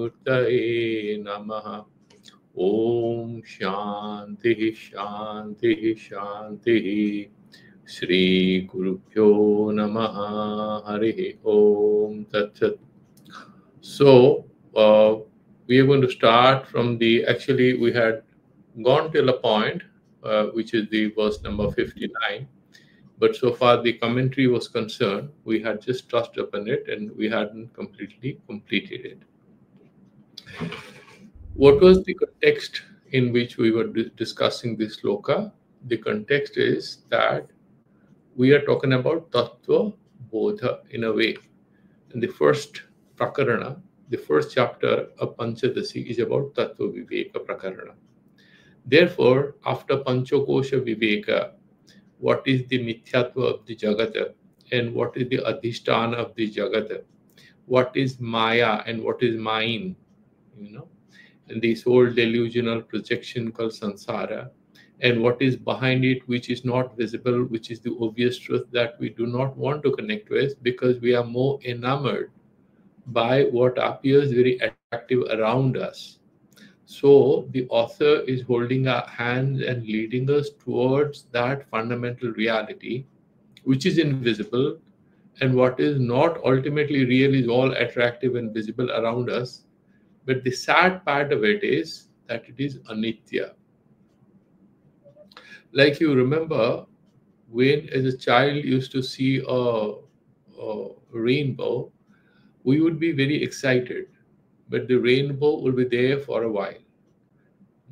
Murtaye Namaha. Om Shanti Shanti Shanti. Shri Guru Pyo Namaha. Harihi Om Tat Sat. So, we are going to start from actually, we had gone till a point, which is the verse number 59. But so far, the commentary was concerned. We had just touched upon it and we hadn't completely completed it. What was the context in which we were discussing this sloka? The context is that we are talking about Tattva Bodha in a way. And the first prakarana, the first chapter of Panchadashi is about Tattva Viveka prakarana. Therefore, after Panchakosha Viveka, what is the mithyatva of the Jagata and what is the adhisthana of the Jagata? What is Maya and what is mine? And this whole delusional projection called samsara, and what is behind it, which is not visible, which is the obvious truth that we do not want to connect with because we are more enamored by what appears very attractive around us. So the author is holding our hands and leading us towards that fundamental reality, which is invisible, and what is not ultimately real is all attractive and visible around us. But the sad part of it is that it is anitya. Like you remember, when as a child used to see a rainbow, we would be very excited, but the rainbow will be there for a while.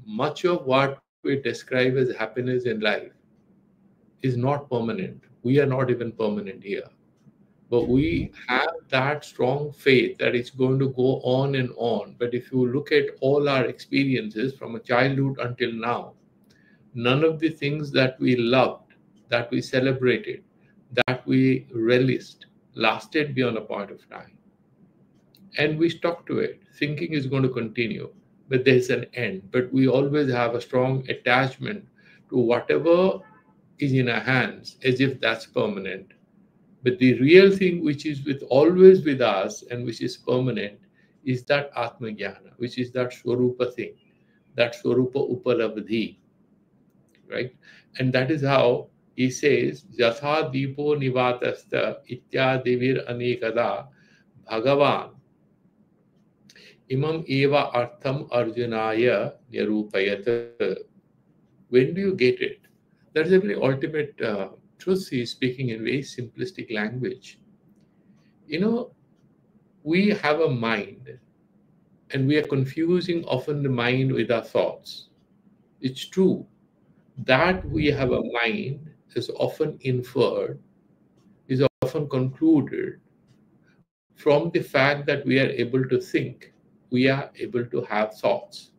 Much of what we describe as happiness in life is not permanent. We are not even permanent here. But we have that strong faith that it's going to go on and on. But if you look at all our experiences from a childhood until now, none of the things that we loved, that we celebrated, that we relished, lasted beyond a point of time. And we stuck to it, thinking it's going to continue. But there's an end. But we always have a strong attachment to whatever is in our hands, as if that's permanent. But the real thing which is always with us and which is permanent is that Atma Jnana, which is that Swarupa thing, that Swarupa Upalabdhi, right? And that is how he says, Jatha Deepo Nivatasta Itya Devir Anekada Bhagavan Imam Eva Artham Arjunaya Nirupayat. When do you get it? That's a very ultimate truth. He is speaking in very simplistic language. We have a mind and we are confusing often the mind with our thoughts. It's true that we have a mind is often inferred, is often concluded from the fact that we are able to think, we are able to have thoughts.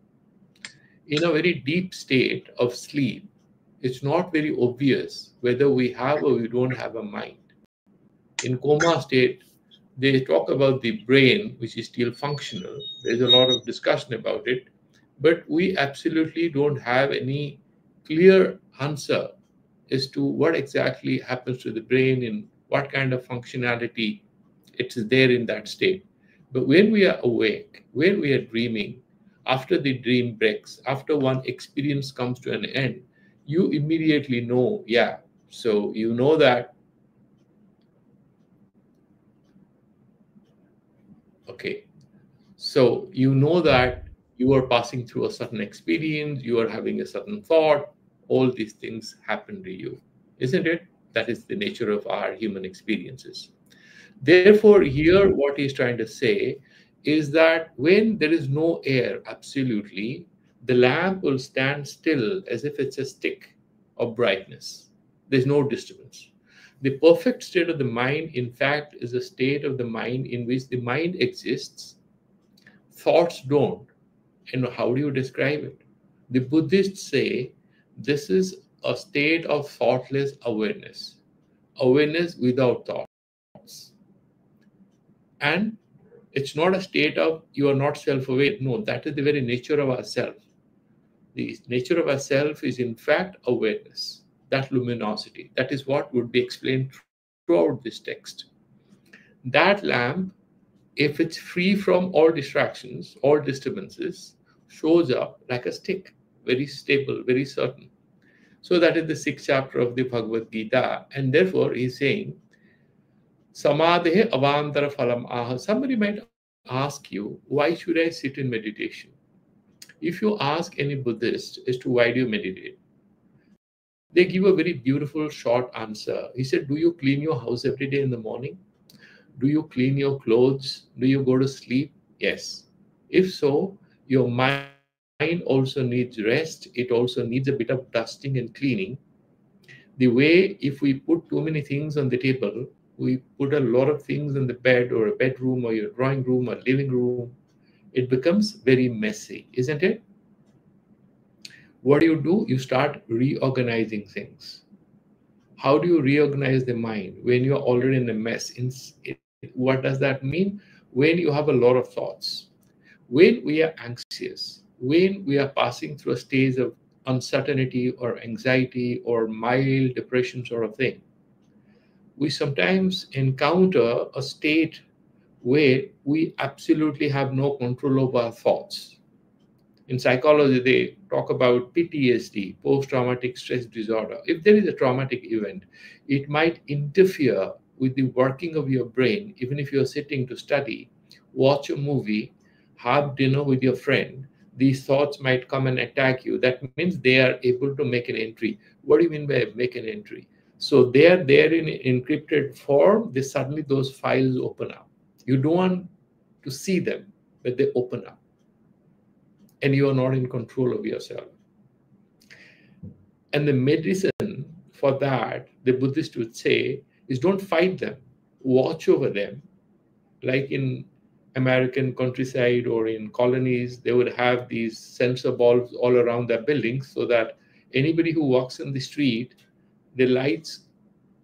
In a very deep state of sleep, it's not very obvious whether we have or we don't have a mind. In coma state, they talk about the brain, which is still functional. There's a lot of discussion about it, but we absolutely don't have any clear answer as to what exactly happens to the brain and what kind of functionality it's there in that state. But when we are awake, when we are dreaming, after the dream breaks, after one experience comes to an end, you immediately know, yeah. So you know that, okay. So you know that you are passing through a certain experience, you are having a certain thought, all these things happen to you, isn't it? That is the nature of our human experiences. Therefore, here what he's trying to say is that when there is no air, absolutely, the lamp will stand still as if it's a stick of brightness. There's no disturbance. The perfect state of the mind, in fact, is a state of the mind in which the mind exists, thoughts don't. And how do you describe it? The Buddhists say this is a state of thoughtless awareness, awareness without thoughts. And it's not a state of you are not self-aware. No, that is the very nature of ourself. The nature of ourself is in fact awareness, that luminosity. That is what would be explained throughout this text. That lamp if it's free from all distractions, all disturbances, shows up like a stick, very stable, very certain. So that is the sixth chapter of the Bhagavad Gita. And therefore, he's saying, Samadhe avantara phalam aha. Somebody might ask you, why should I sit in meditation? If you ask any Buddhist as to why do you meditate, they give a very beautiful short answer. He said, do you clean your house every day in the morning? Do you clean your clothes? Do you go to sleep? Yes. If so, your mind also needs rest. It also needs a bit of dusting and cleaning. The way if we put too many things on the table, we put a lot of things in the bed or a bedroom or your drawing room or living room, it becomes very messy, isn't it? What do? You start reorganizing things. How do you reorganize the mind when you're already in a mess? What does that mean? When you have a lot of thoughts, when we are anxious, when we are passing through a stage of uncertainty or anxiety or mild depression sort of thing, we sometimes encounter a state where we absolutely have no control over our thoughts. In psychology, they talk about PTSD, post traumatic stress disorder. If there is a traumatic event, it might interfere with the working of your brain, even if you're sitting to study, watch a movie, have dinner with your friend. These thoughts might come and attack you. That means they are able to make an entry. What do you mean by make an entry? So they are there in encrypted form. Suddenly those files open up. You don't want to see them, but they open up. And you are not in control of yourself. And the medicine for that, the Buddhist would say, is don't fight them, watch over them. Like in American countryside or in colonies, they would have these sensor bulbs all around their buildings so that anybody who walks in the street, the lights,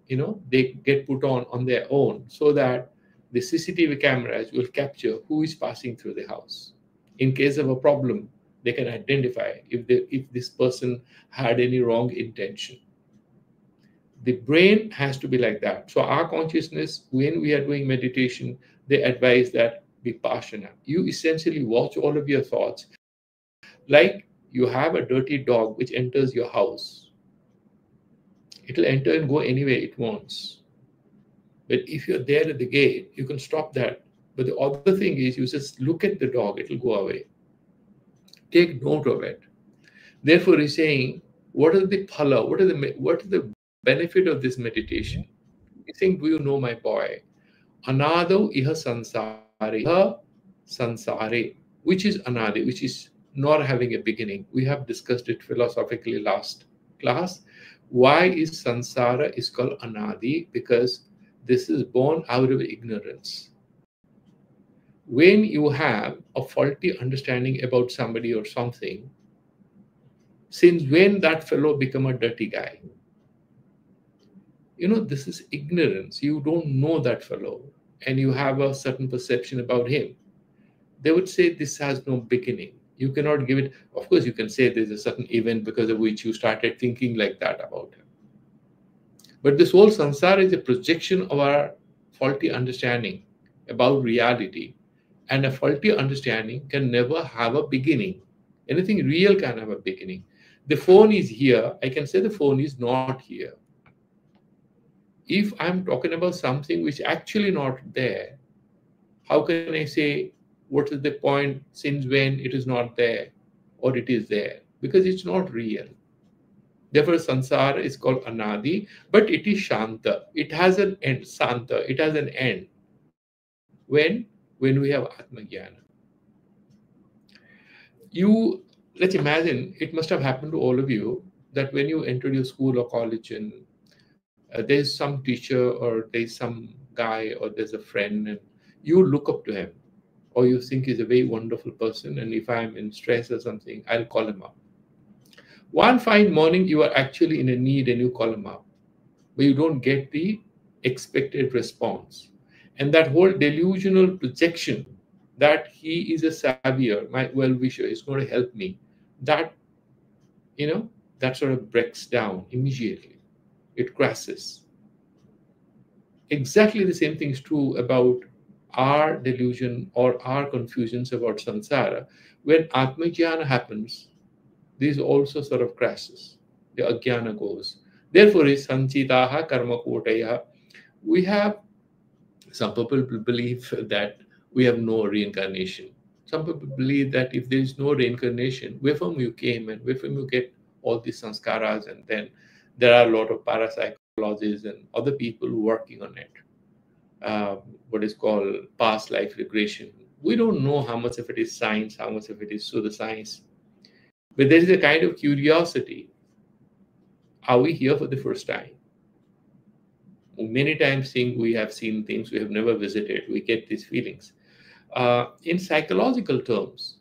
they get put on their own so that the CCTV cameras will capture who is passing through the house. In case of a problem, they can identify if this person had any wrong intention. The brain has to be like that. So our consciousness, when we are doing meditation, they advise that vipassana. You essentially watch all of your thoughts. Like you have a dirty dog which enters your house. It'll enter and go anywhere it wants. But if you're there at the gate, you can stop that. But the other thing is you just look at the dog, it'll go away. Take note of it. Therefore, he's saying, what is the phala? What is the benefit of this meditation? He's saying, do you know, my boy? Anado iha sansare, which is anadi, which is not having a beginning. We have discussed it philosophically last class. Why is sansara is called anadi? Because this is born out of ignorance. When you have a faulty understanding about somebody or something, since when that fellow become a dirty guy? This is ignorance. You don't know that fellow and you have a certain perception about him. They would say this has no beginning. You cannot give it. Of course, you can say there's a certain event because of which you started thinking like that about him. But this whole samsara is a projection of our faulty understanding about reality. And a faulty understanding can never have a beginning. Anything real can have a beginning. The phone is here. I can say the phone is not here. If I'm talking about something which actually not there, how can I say what is the point since when it is not there or it is there? Because it's not real. Therefore, sansara is called anadi, but it is shanta. It has an end, santa. It has an end. When we have atmajnana. Let's imagine it must have happened to all of you that when you entered your school or college and there's some teacher or there's some guy or there's a friend and you look up to him or you think he's a very wonderful person, and if I'm in stress or something, I'll call him up. One fine morning, you are actually in a need and you call him up, but you don't get the expected response. And that whole delusional projection that he is a savior, my well-wisher, is going to help me, that sort of breaks down immediately. It crashes. Exactly the same thing is true about our delusion or our confusions about samsara, when Atmajnana happens, this also sort of crashes. The ajnana goes. Therefore, is sanchitaha karma kotaya. We have, some people believe that we have no reincarnation. Some people believe that if there is no reincarnation, where from you came and where from you get all these sanskaras, and then there are a lot of parapsychologists and other people working on it. What is called past life regression. We don't know how much of it is science, how much of it is pseudoscience. But there is a kind of curiosity. Are we here for the first time? Many times think we have seen things we have never visited. We get these feelings. In psychological terms,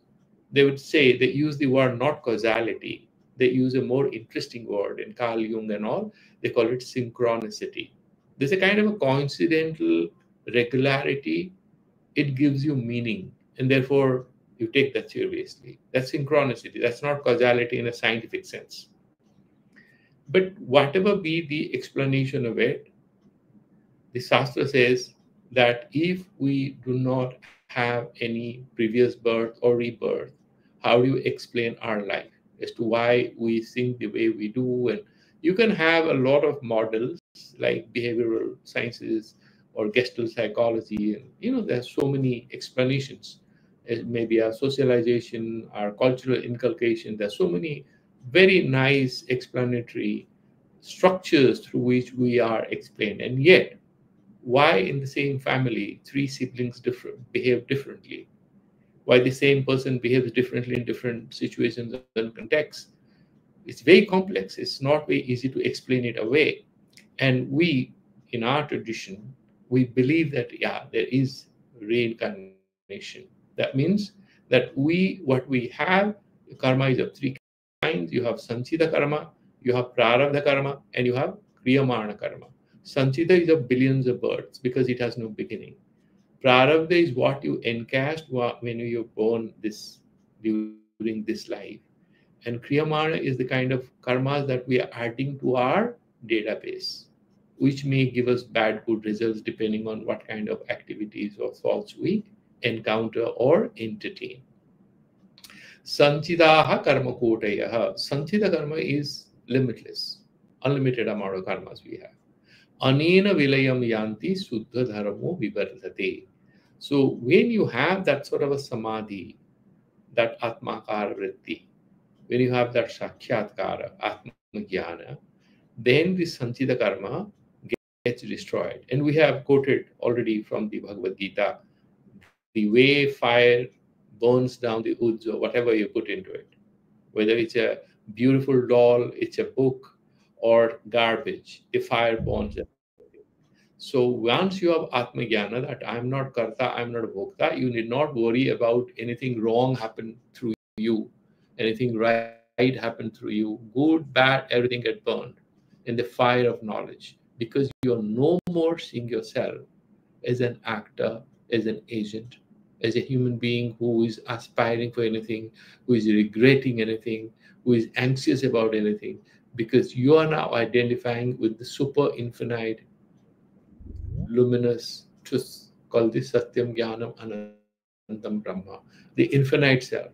they would say, they use the word not causality. They use a more interesting word in Carl Jung and all. They call it synchronicity. There's a kind of a coincidental regularity. It gives you meaning, and therefore you take that seriously. That's synchronicity. That's not causality in a scientific sense. But whatever be the explanation of it, the Shastra says that if we do not have any previous birth or rebirth, how do you explain our life as to why we think the way we do? And you can have a lot of models like behavioral sciences or gestalt psychology, and there's so many explanations. It may be our socialization, our cultural inculcation. There's so many very nice explanatory structures through which we are explained. And yet, why in the same family three siblings behave differently? Why the same person behaves differently in different situations and contexts? It's very complex. It's not very easy to explain it away. And we, in our tradition, we believe that, yeah, there is reincarnation. That means that what we have, karma is of three kinds. You have sanchita karma, you have prarabdha karma, and you have kriyamana karma. Sanchita is of billions of births because it has no beginning. Prarabdha is what you encast when you're born during this life. And kriyamana is the kind of karmas that we are adding to our database, which may give us bad, good results depending on what kind of activities or thoughts we encounter or entertain. Sanchidaha karma kotayaha. Sanchita karma is limitless, unlimited amount of karmas we have. Anena vilayam yanti suddha dharmo vivardhate. So when you have that sort of a samadhi, that atmakara vritti, when you have that sakshatkara, atma jnana, then the sanchita karma gets destroyed. And we have quoted already from the Bhagavad Gita, the way fire burns down the woods or whatever you put into it, whether it's a beautiful doll, it's a book, or garbage, the fire burns everything. So once you have Atma Jnana, that I am not Karta, I am not Bhokta, you need not worry about anything wrong happen through you, anything right happen through you, good, bad, everything get burned in the fire of knowledge, because you're no more seeing yourself as an actor, as an agent, as a human being who is aspiring for anything, who is regretting anything, who is anxious about anything, because you are now identifying with the super infinite, luminous truth called the Satyam Jnanam Anantam Brahma, the infinite self.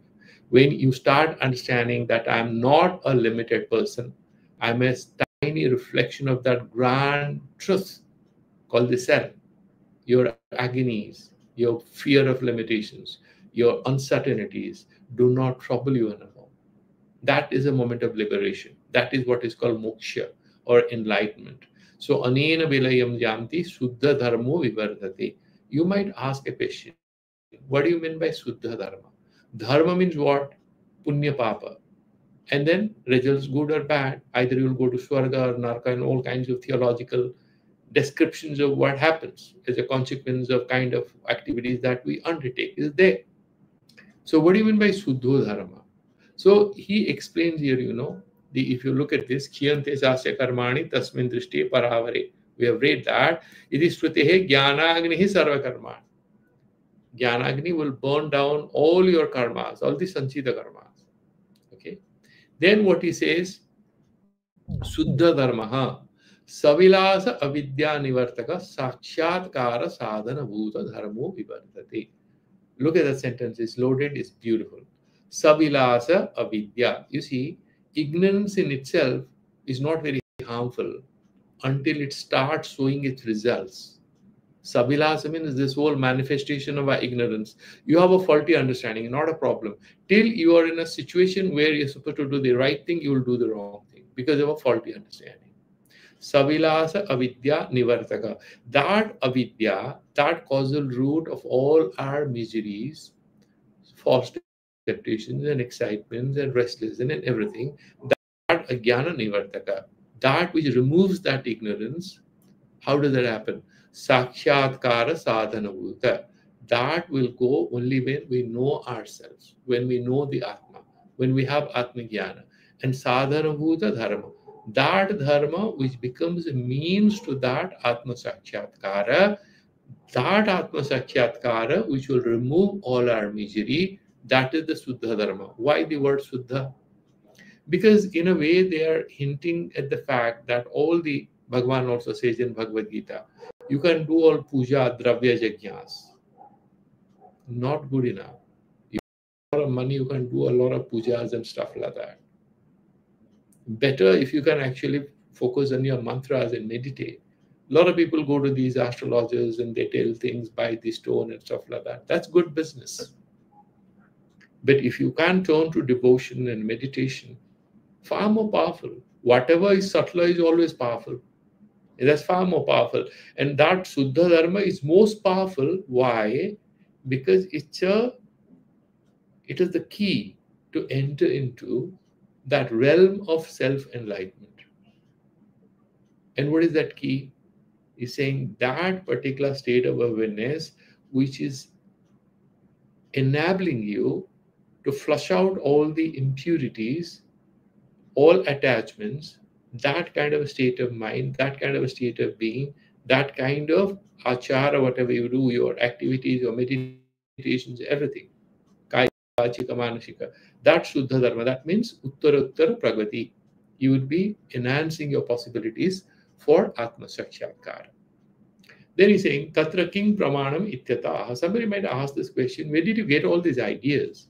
When you start understanding that I'm not a limited person, I'm a tiny reflection of that grand truth called the self. Your agonies, your fear of limitations, your uncertainties do not trouble you anymore. That is a moment of liberation. That is what is called moksha or enlightenment. So, anena vilayam yanti suddha dharmo vivardhate. You might ask a question, what do you mean by suddha dharma? Dharma means what? Punya papa. And then results good or bad. Either you'll go to Swarga or Narka, and all kinds of theological descriptions of what happens as a consequence of kind of activities that we undertake is there. So what do you mean by Suddho Dharma? So he explains here, if you look at this, Khyante Sasya Karmani Tasmin Drishti Paravare. We have read that. It is Shrutehe Jnanagni Sarva Karmani. Jnanagni will burn down all your karmas, all the Sanchita karmas. Okay. Then what he says, Suddha Dharma. Savilasa avidya nivartaka sakshatkara sadhana bhuta dharmo vivartate. Look at that sentence. It's loaded. It's beautiful. Savilasa avidya. You see, ignorance in itself is not very harmful until it starts showing its results. Sabilasa means this whole manifestation of our ignorance. You have a faulty understanding, not a problem. Till you are in a situation where you're supposed to do the right thing, you will do the wrong thing because of a faulty understanding. Savilasa avidya nivartaka. That avidya, that causal root of all our miseries, false expectations and excitements and restlessness and everything, that ajnana nivartaka, that which removes that ignorance. How does that happen? Sakshatkara sadhana bhuta. That will go only when we know ourselves, when we know the Atma, when we have Atma Jnana. And sadhana bhuta dharma. That dharma which becomes a means to that Atma Sakshatkara, that Atma Sakshatkara which will remove all our misery, that is the Suddha Dharma. Why the word Suddha? Because in a way they are hinting at the fact that all the Bhagavan also says in Bhagavad Gita, you can do all puja, dravya, yajnas. Not good enough. You have a lot of money, you can do a lot of pujas and stuff like that. Better if you can actually focus on your mantras and meditate. A lot of people go to these astrologers and they tell things by the stone and stuff like that. That's good business. But if you can turn to devotion and meditation, far more powerful. Whatever is subtler is always powerful. That's far more powerful. And that Suddha Dharma is most powerful. Why? Because it is the key to enter into that realm of self-enlightenment. And what is that key? Is saying that particular state of awareness which is enabling you to flush out all the impurities, all attachments, that kind of a state of mind, that kind of a state of being, that kind of achara, whatever you do, your activities, your meditations, everything, kaya, chika, manashika, that Shuddha Dharma, that means Uttara Uttara Pragati. You would be enhancing your possibilities for Atma Sakshatkara. Then he's saying, Tatra King Pramanam Ityataha. Somebody might ask this question, where did you get all these ideas?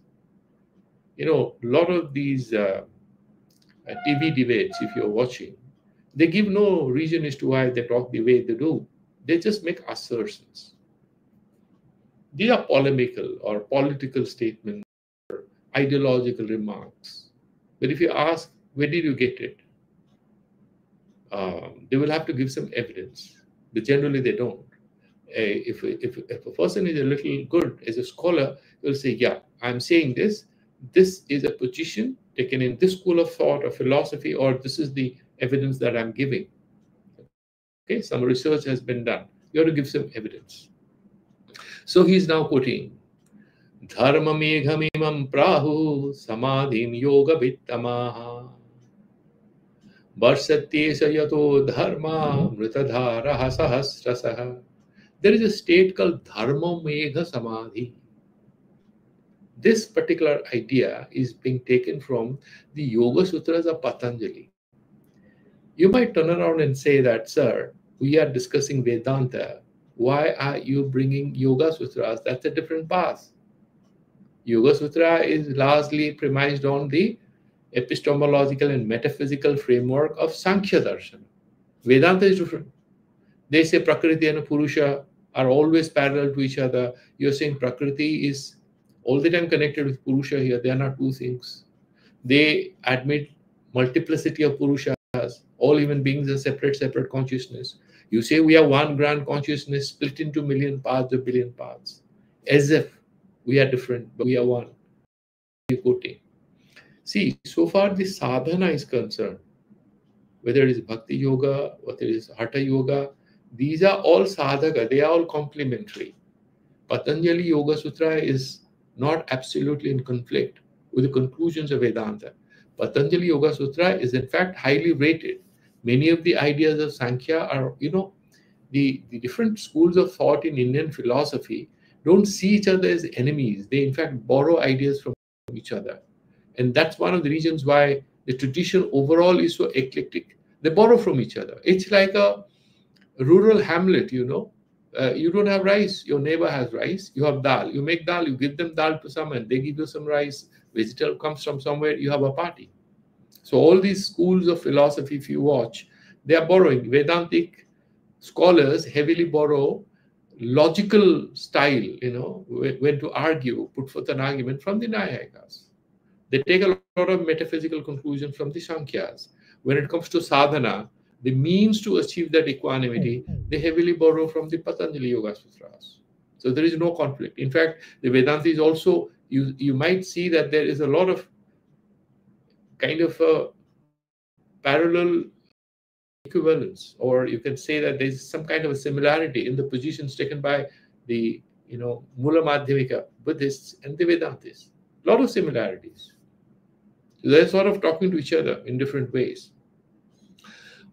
You know, a lot of these TV debates, if you're watching, they give no reason as to why they talk the way they do. They just make assertions. These are polemical or political statements or ideological remarks. But if you ask, where did you get it? They will have to give some evidence. But generally they don't. If a person is a little good as a scholar, he'll say, yeah, I'm saying this. This is a position taken in this school of thought or philosophy, or this is the evidence that I'm giving. Okay, some research has been done. You have to give some evidence. So he's now quoting, Dharma meghamimam prahu samadhim yoga vittamaha varsatye yato dharma mritadharaha sahasrasaha. There is a state called Dharma Megha Samadhi. This particular idea is being taken from the Yoga Sutras of Patanjali. You might turn around and say that, sir, we are discussing Vedanta. Why are you bringing Yoga Sutras? That's a different path. Yoga Sutra is largely premised on the epistemological and metaphysical framework of Sankhya Darshan. Vedanta is different. They say Prakriti and Purusha are always parallel to each other. You're saying Prakriti is all the time connected with Purusha here. They are not two things. They admit multiplicity of Purushas. All human beings are separate consciousness. You say we have one grand consciousness split into million parts or billion parts. As if we are different, but we are one. See, so far the sadhana is concerned, whether it is Bhakti Yoga, whether it is Hatha Yoga, these are all sadhaka, they are all complementary. Patanjali Yoga Sutra is not absolutely in conflict with the conclusions of Vedanta. Patanjali Yoga Sutra is in fact highly rated. Many of the ideas of Sankhya are, the different schools of thought in Indian philosophy don't see each other as enemies. They in fact borrow ideas from each other. And that's one of the reasons why the tradition overall is so eclectic. They borrow from each other. It's like a rural hamlet, you don't have rice, your neighbor has rice, you have dal, you make dal, you give them dal to someone, they give you some rice, vegetable comes from somewhere, you have a party. So all these schools of philosophy, if you watch, they are borrowing. Vedantic scholars heavily borrow logical style, when to argue, put forth an argument from the Nayayikas. They take a lot of metaphysical conclusions from the Sankhyas. When it comes to sadhana, the means to achieve that equanimity, they heavily borrow from the Patanjali Yoga Sutras. So there is no conflict. In fact, the Vedantis also, you might see that there is a lot of kind of a parallel equivalence, or you can say that there is some kind of a similarity in the positions taken by the Mula Madhyamika Buddhists and the Vedantis. A lot of similarities. So they're sort of talking to each other in different ways.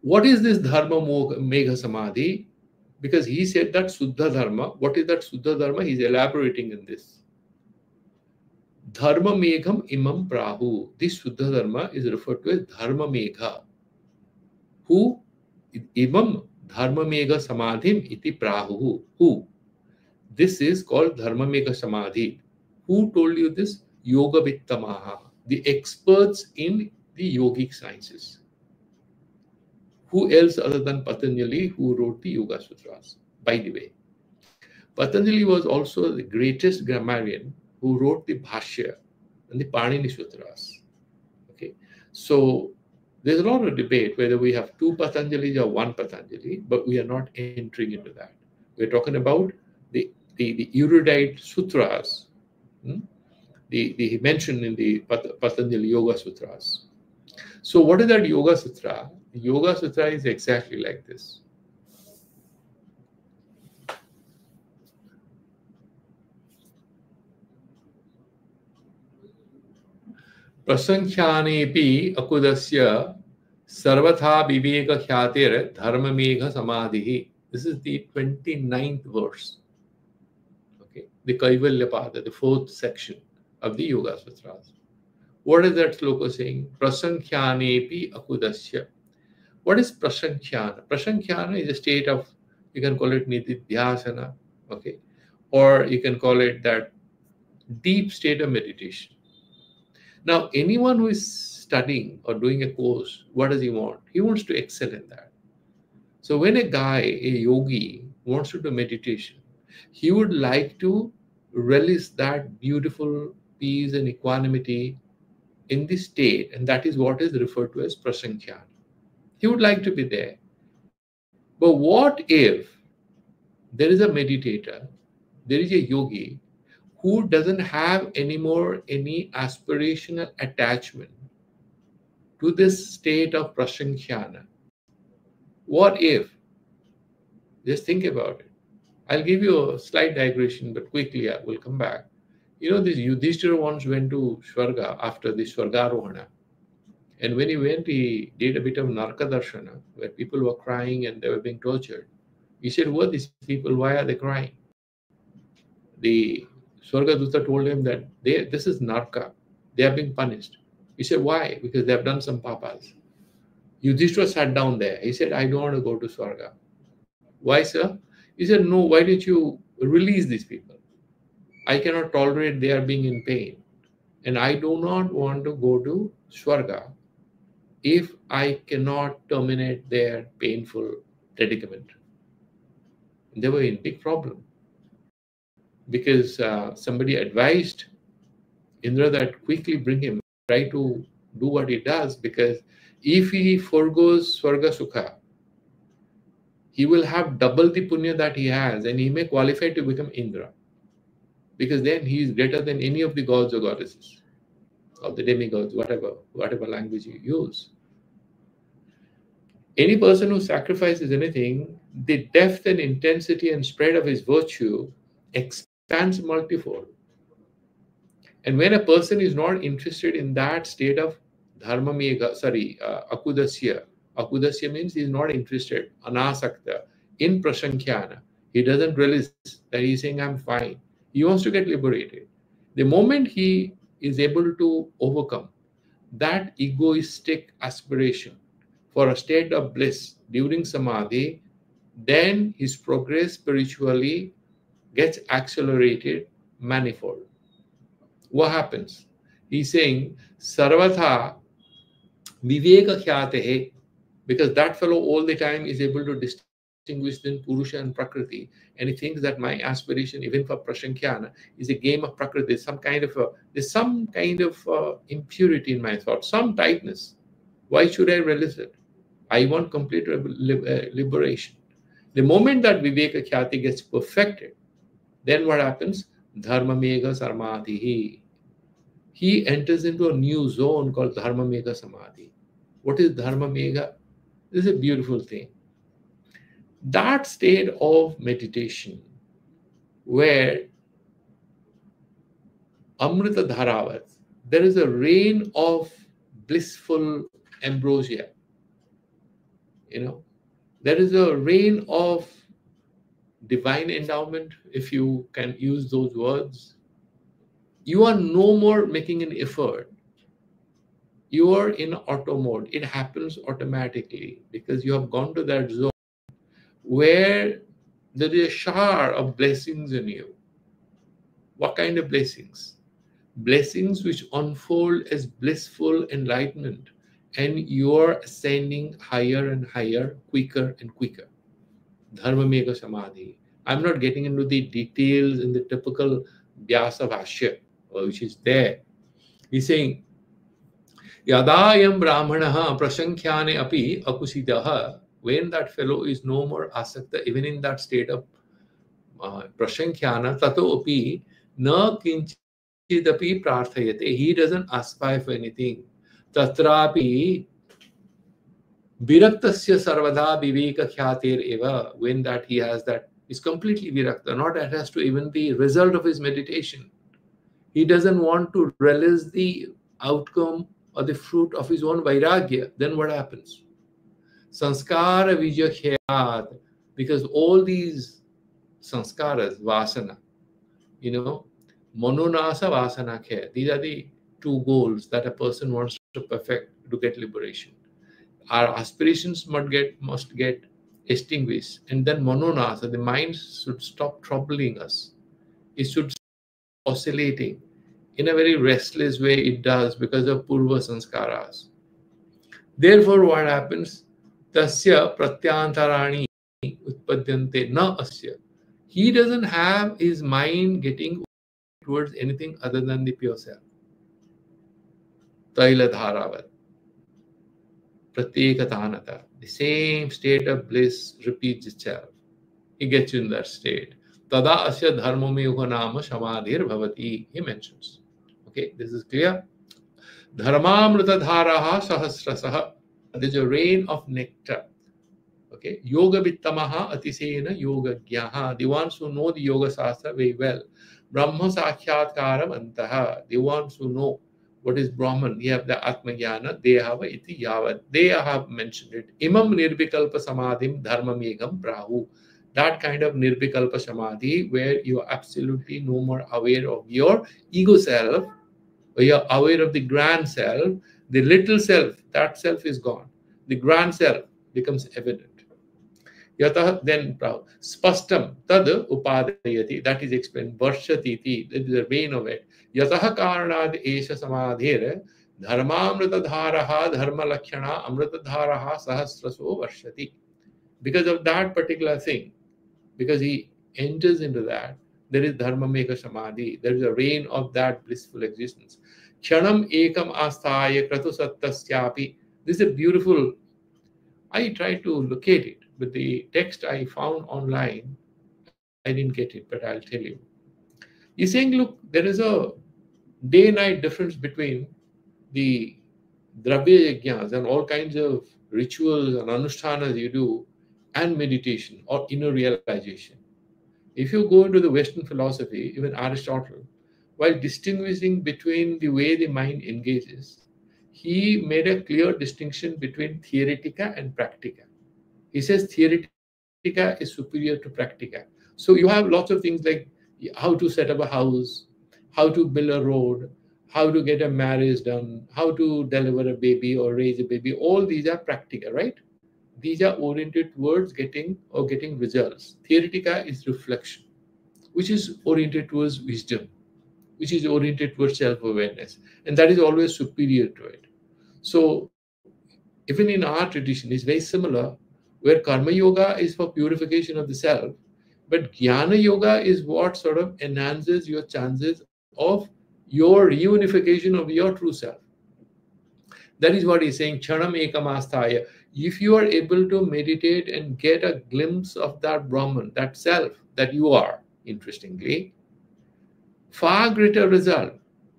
What is this Dharma Megha Samadhi? Because he said that Suddha Dharma. What is that Suddha Dharma? He's elaborating in this. Dharma Megham Imam Prahu. This Suddha Dharma is referred to as Dharma Megha. Who? Imam Dharma Megha Samadhim iti Prahu. Who? This is called Dharma Megha Samadhi. Who told you this? Yoga Vittamaha, the experts in the yogic sciences. Who else other than Patanjali who wrote the Yoga Sutras? By the way, Patanjali was also the greatest grammarian who wrote the Bhashya and the Panini Sutras. Okay, so there's a lot of debate whether we have two Patanjalis or one Patanjali, but we are not entering into that. We're talking about the erudite sutras, the mentioned in the Patanjali Yoga Sutras. So what is that Yoga Sutra? The Yoga Sutra is exactly like this. Prasankyanepi akudasya sarvatha viveka khyatir dharma megha samadhi. This is the 29th verse. Okay, the Kaivalya Pada, the 4th section of the Yoga Sutras. What is that sloka saying? Prasankhyanepi akudasya. What is prasankhyana? Prasankhyana is a state of, you can call it nididhyasana, okay, or you can call it that deep state of meditation. Now, anyone who is studying or doing a course, what does he want? He wants to excel in that. So when a guy, a yogi, wants to do meditation, he would like to relish that beautiful peace and equanimity in the state, and that is what is referred to as prasankhyan. He would like to be there. But what if there is a meditator, there is a yogi who doesn't have anymore any aspirational attachment to this state of prasankhyana? What if? Just think about it. I'll give you a slight digression, but quickly I will come back. This Yudhishthira once went to Swarga after the Swargarohana. And when he went, he did a bit of Narka Darshana, where people were crying and they were being tortured. He said, who are these people? Why are they crying? The Swargadutta told him that this is Narka. They are being punished. He said, why? Because they have done some papas. Yudhishthira sat down there. He said, I don't want to go to Swarga. Why, sir? He said, no, why didn't you release these people? I cannot tolerate they are being in pain. And I do not want to go to Swarga if I cannot terminate their painful predicament. They were in big problem because somebody advised Indra that quickly bring him, try to do what he does, because if he forgoes Swarga Sukha, he will have double the punya that he has and he may qualify to become Indra, because then he is greater than any of the gods or goddesses or the demigods, whatever language you use. Any person who sacrifices anything, the depth and intensity and spread of his virtue expands multifold. And when a person is not interested in that state of dharma mega, akudasya. Akudasya means he is not interested, anasakta, in prasankyana. He doesn't realize that he's saying, I'm fine. He wants to get liberated. The moment he is able to overcome that egoistic aspiration for a state of bliss during samadhi, then his progress spiritually gets accelerated manifold. What happens? He's saying, Sarvatha Viveka Khyate, because that fellow all the time is able to distinguish between Purusha and Prakriti, and he thinks that my aspiration, even for Prashankyana, is a game of Prakriti. There's some kind of impurity in my thought, some tightness. Why should I release it? I want complete liberation. The moment that Viveka Khyati gets perfected, then what happens? Dharma Mega Samadhi. He enters into a new zone called Dharma Mega Samadhi. What is Dharma Mega? This is a beautiful thing. That state of meditation where Amrita Dharavat, there is a rain of blissful ambrosia. There is a rain of divine endowment, if you can use those words. You are no more making an effort. You are in auto mode. It happens automatically because you have gone to that zone where there is a shower of blessings in you. What kind of blessings? Blessings which unfold as blissful enlightenment, and you are ascending higher and higher, quicker and quicker. Dharma Mega Samadhi. I'm not getting into the details in the typical Vyasa Bhashya, which is there. He's saying, Yadayam Brahmanaha Prashankyane api akusidaha, when that fellow is no more asakta, even in that state of Prashankyana, tato api na kinchidapi prarthayate. He doesn't aspire for anything. Tatrapi viraktasya sarvada viveka khyatir eva, when that he has that, is completely virakta, not that has to even the result of his meditation. He doesn't want to relish the outcome or the fruit of his own vairagya. Then what happens? Sanskara vijayat, because all these sanskaras, vasana, mononasa vasana khe, these are the two goals that a person wants to perfect to get liberation. Our aspirations must get extinguished, and then mononasa, the mind should stop troubling us. It should stop oscillating in a very restless way. It does because of purva sanskaras. Therefore, what happens? Tasya pratyantarani utpadyante na asya. He doesn't have his mind getting towards anything other than the pure self. Taila dharavat. Pratyekatanata. The same state of bliss repeats itself. He gets you in that state. Tada asya dharmame nama samadhir bhavati. He mentions. Okay, this is clear. Dharmamrita dharaha sahasrasaha. There is a rain of nectar. Okay, yoga vittamaha atisena yoga gyaha. The ones who know the yoga sastra very well. Brahma sakhyatkaram antaha. The ones who know what is Brahman, you have the Atma Jnana, they have iti yavat. They have mentioned it. Imam nirvikalpa samadhim dharma megam prahu. That kind of nirvikalpa samadhi where you are absolutely no more aware of your ego self, or you are aware of the grand self. The little self, that self is gone. The grand self becomes evident. Yatah, then spastam tad upadayati, that is explained. Varshatiti, that is the vein of it. Yatah karanad esha samadhir dharmamrita dharaha dharma lakshana amrita dharaha sahasraso varshati. Because of that particular thing, because he enters into that, there is dharma meka samadhi. There is a rain of that blissful existence. Kshanam ekam asthaya kratu sattasyapi. This is a beautiful, I tried to locate it, but the text I found online, I didn't get it, but I'll tell you. He's saying, look, there is a day-night difference between the dravya yajnas and all kinds of rituals and anushthanas you do and meditation or inner realization. If you go into the Western philosophy, even Aristotle, while distinguishing between the way the mind engages, he made a clear distinction between theoretica and practica. He says theoretica is superior to practica. So you have lots of things like how to set up a house, how to build a road, how to get a marriage done, how to deliver a baby or raise a baby. All these are practical, right? These are oriented towards getting results. Theoretica is reflection, which is oriented towards wisdom, which is oriented towards self-awareness, and that is always superior to it. So even in our tradition, it's very similar, where karma yoga is for purification of the self, but jnana yoga is what sort of enhances your chances of your reunification of your true self. That is what he's saying, Chanam Ekamasthaya. If you are able to meditate and get a glimpse of that Brahman, that self that you are, interestingly, far greater result,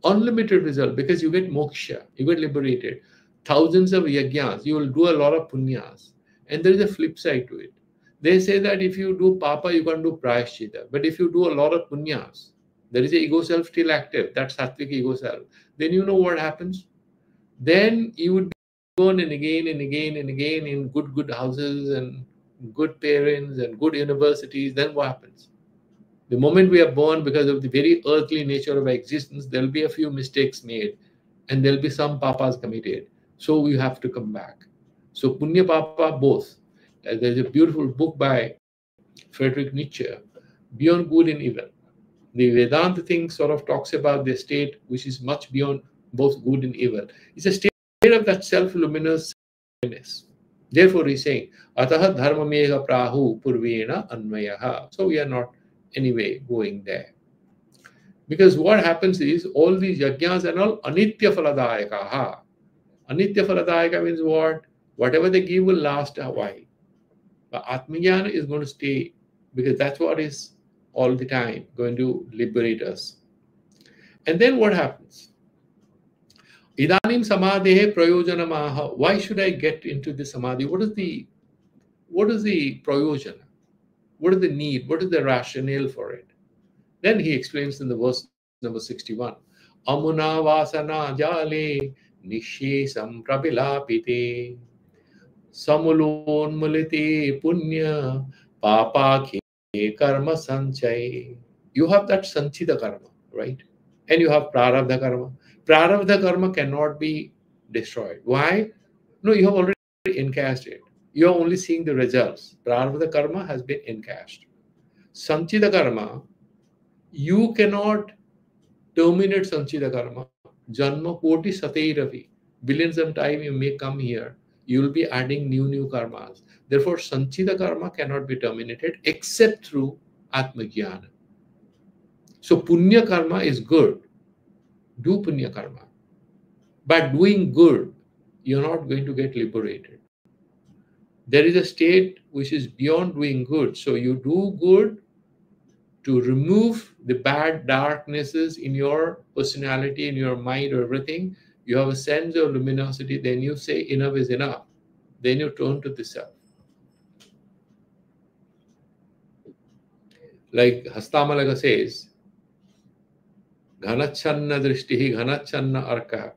unlimited result, because you get moksha, you get liberated. Thousands of yajnas, you will do a lot of punyas. And there is a flip side to it. They say that if you do papa, you can do prayashchita. But if you do a lot of punyas, there is a ego self still active, that's sattvic ego self. Then you know what happens? Then you would be born and again and again and again in good houses and good parents and good universities. Then what happens? The moment we are born, because of the very earthly nature of our existence, there'll be a few mistakes made and there'll be some papas committed. So we have to come back. So Punya Papa, both. There's a beautiful book by Friedrich Nietzsche, Beyond Good and Evil. The Vedanta thing sort of talks about the state which is much beyond both good and evil. It's a state of that self-luminous awareness. Therefore, he's saying, Ataha dharma mega prahu purvena anmayaha. So we are not anyway going there. Because what happens is all these yajnas and all anitya faladayakaha. Anitya faladayaka means what? Whatever they give will last a while. But Atmajnana is going to stay, because that's what is all the time going to liberate us. And then what happens? Idanim samadhe prayojanamaha. Why should I get into the samadhi? What is the prayojana? What is the need? What is the rationale for it? Then he explains in the verse number 61. Amuna vasana jale nishesam prabilapite samulon mulite punya papa ke karma sanchay. You have that sanchita karma, right? And you have prarabdha karma. Prarabdha karma cannot be destroyed. Why? No, you have already encashed it. You are only seeing the results. Prarabdha karma has been encashed. Sanchita karma, you cannot terminate Sanchita karma. Janma koti sateiravi. Billions of times you may come here. You will be adding new karmas. Therefore, Sanchita karma cannot be terminated except through Atmajnana. So, Punya karma is good. Do Punya karma. By doing good, you're not going to get liberated. There is a state which is beyond doing good. So, you do good to remove the bad darknesses in your personality, in your mind, or everything. You have a sense of luminosity. Then you say, enough is enough. Then you turn to the self. Like Hastamalaga says, Ghanachanna drishtihi ghanachanna arka.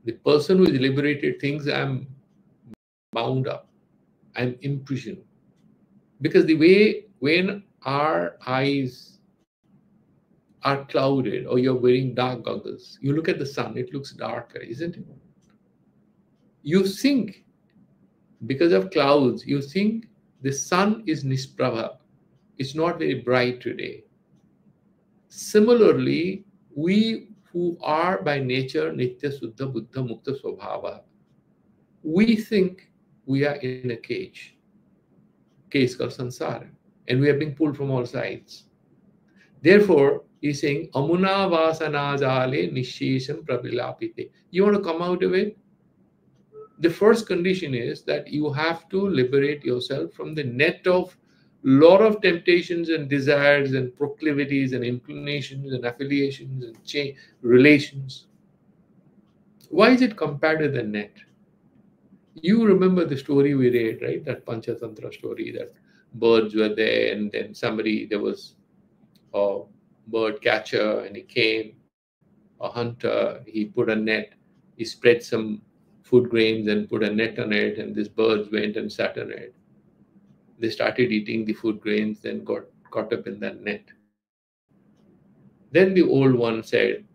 The person who is liberated thinks I'm bound up, I'm imprisoned. Because the way when our eyes are clouded or you're wearing dark goggles, you look at the sun, it looks darker, isn't it? You think, because of clouds, you think the sun is nisprabha. It's not very bright today. Similarly, we who are by nature Nitya Suddha Buddha Mukta Swabhava, we think we are in a cage called Sansara, and we are being pulled from all sides. Therefore, he's saying, Amuna Vasana Jale Nishesham Pravilapite. You want to come out of it? The first condition is that you have to liberate yourself from the net of lot of temptations and desires and proclivities and inclinations and affiliations and relations. Why is it compared to the net? You remember the story we read, right? That Panchatantra story, that birds were there and then there was a bird catcher and he came, a hunter, he put a net, he spread some food grains and put a net on it, and these birds went and sat on it. They started eating the food grains, then got caught up in that net. Then the old one said,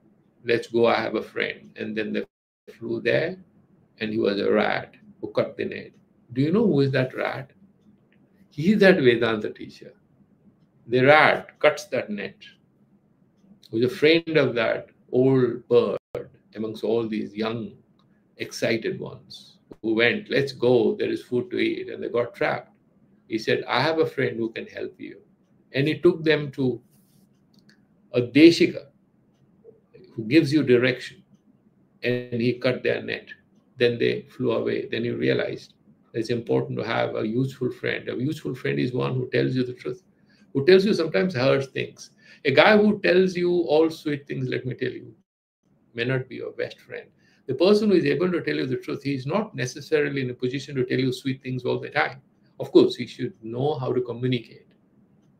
let's go, I have a friend. And then they flew there, and he was a rat who cut the net. Do you know who is that rat? He is that Vedanta teacher. The rat cuts that net, who's a friend of that old bird amongst all these young, excited ones who went, let's go, there is food to eat, and they got trapped. He said, I have a friend who can help you. And he took them to a Deshika who gives you direction, and he cut their net. Then they flew away. Then he realized it's important to have a useful friend. A useful friend is one who tells you the truth, who tells you sometimes hard things. A guy who tells you all sweet things, let me tell you, may not be your best friend. The person who is able to tell you the truth, he is not necessarily in a position to tell you sweet things all the time. Of course, he should know how to communicate.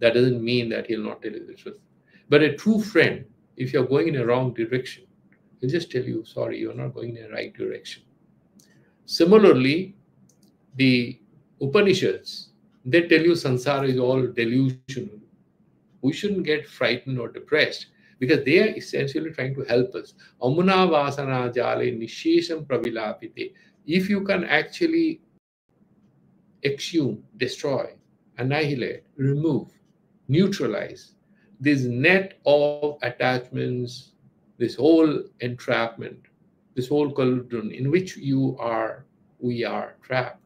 That doesn't mean that he'll not tell you the truth. But a true friend, if you're going in a wrong direction, he'll just tell you, sorry, you're not going in the right direction. Similarly, the Upanishads, they tell you sansara is all delusional. We shouldn't get frightened or depressed because they are essentially trying to help us. Amuna vasana jale nishesham pravilapite. If you can actually exhume, destroy, annihilate, remove, neutralize this net of attachments, this whole entrapment, this whole cauldron in which we are trapped.